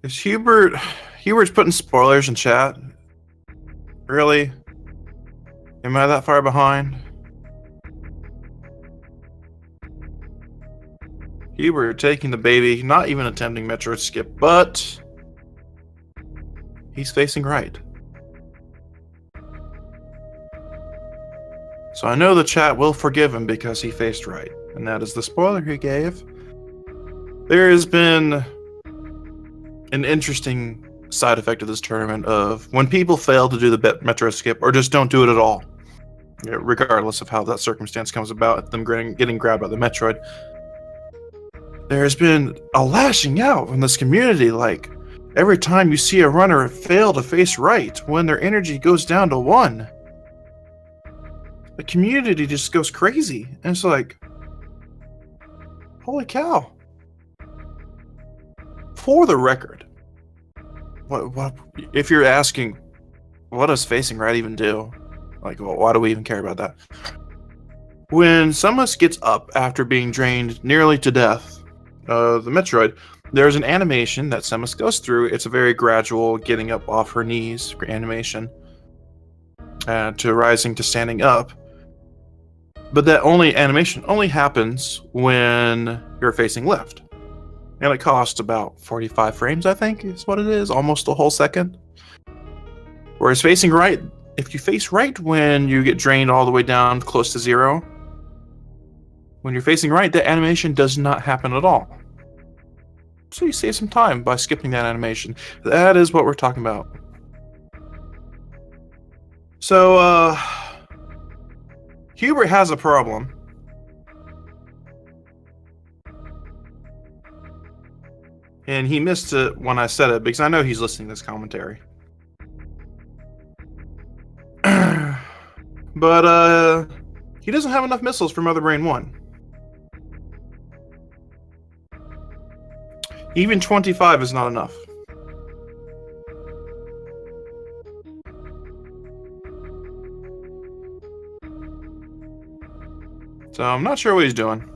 Is Hubert's putting spoilers in chat? Really? Am I that far behind? Hubert taking the baby, not even attempting Metroid skip, but he's facing right. So I know the chat will forgive him because he faced right, and that is the spoiler he gave. There has been an interesting side effect of this tournament of when people fail to do the Metroid skip or just don't do it at all, regardless of how that circumstance comes about, them getting grabbed by the Metroid. There's been a lashing out in this community, like every time you see a runner fail to face right when their energy goes down to 1. The community just goes crazy. And it's like, holy cow. For the record, what if you're asking, what does facing right even do? Like, well, why do we even care about that? When Samus gets up after being drained nearly to death, the Metroid, there's an animation that Samus goes through. It's a very gradual getting up off her knees animation to rising to standing up. But that animation only happens when you're facing left. And it costs about 45 frames, I think, is what it is. Almost a whole second. Whereas facing right, if you face right when you get drained all the way down close to 0, when you're facing right, that animation does not happen at all. So you save some time by skipping that animation. That is what we're talking about. So, Hubert has a problem. And he missed it when I said it, because I know he's listening to this commentary. But, he doesn't have enough missiles for Mother Brain 1. Even 25 is not enough. So I'm not sure what he's doing.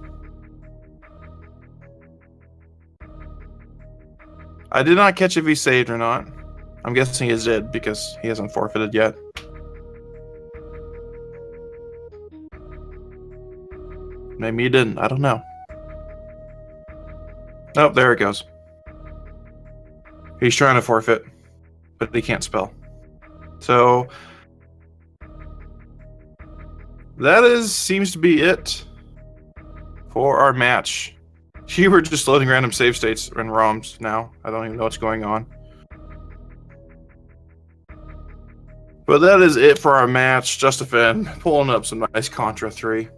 I did not catch if he saved or not. I'm guessing he did because he hasn't forfeited yet. Maybe he didn't. I don't know. Oh, there it goes. He's trying to forfeit, but he can't spell. So that seems to be it for our match. Hubert just loading random save states and ROMs now. I don't even know what's going on. But that is it for our match. Justifin pulling up some nice Contra 3.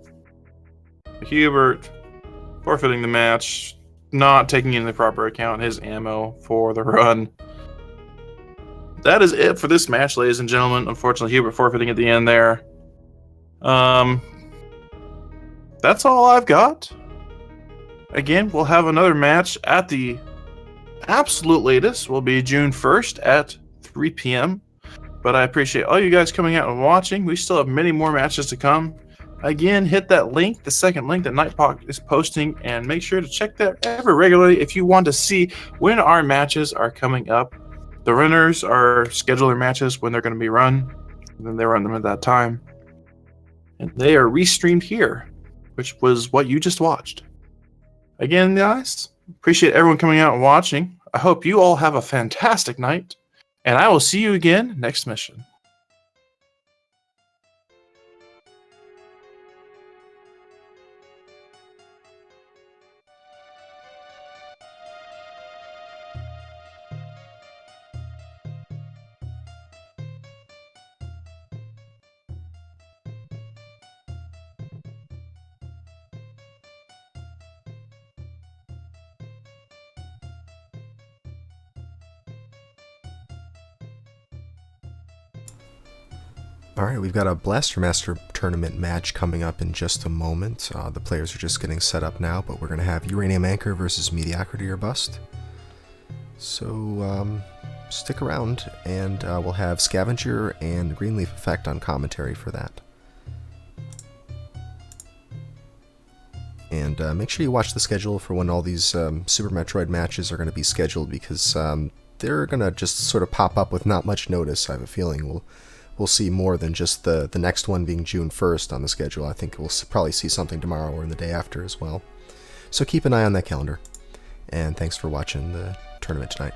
Hubert forfeiting the match, not taking into proper account his ammo for the run. That is it for this match, ladies and gentlemen. Unfortunately, Hubert forfeiting at the end there. That's all I've got. Again, we'll have another match at the absolute latest. Will be June 1st at 3 p.m. But I appreciate all you guys coming out and watching. We still have many more matches to come. Again, hit that link, the second link that Nightpawk is posting, and make sure to check that ever regularly if you want to see when our matches are coming up. The runners are schedule their matches when they're going to be run, and then they run them at that time. And they are restreamed here, which was what you just watched. Again, guys, appreciate everyone coming out and watching. I hope you all have a fantastic night, and I will see you again next mission. Alright, we've got a Blaster Master tournament match coming up in just a moment. The players are just getting set up now, but we're going to have Uranium Anchor versus Mediocrity or Bust. So, stick around, and we'll have Scavenger and Greenleaf Effect on commentary for that. And make sure you watch the schedule for when all these Super Metroid matches are going to be scheduled, because they're going to just sort of pop up with not much notice. I have a feeling we'll see more than just the next one being June 1st on the schedule. I think we'll probably see something tomorrow or in the day after as well. So keep an eye on that calendar. And thanks for watching the tournament tonight.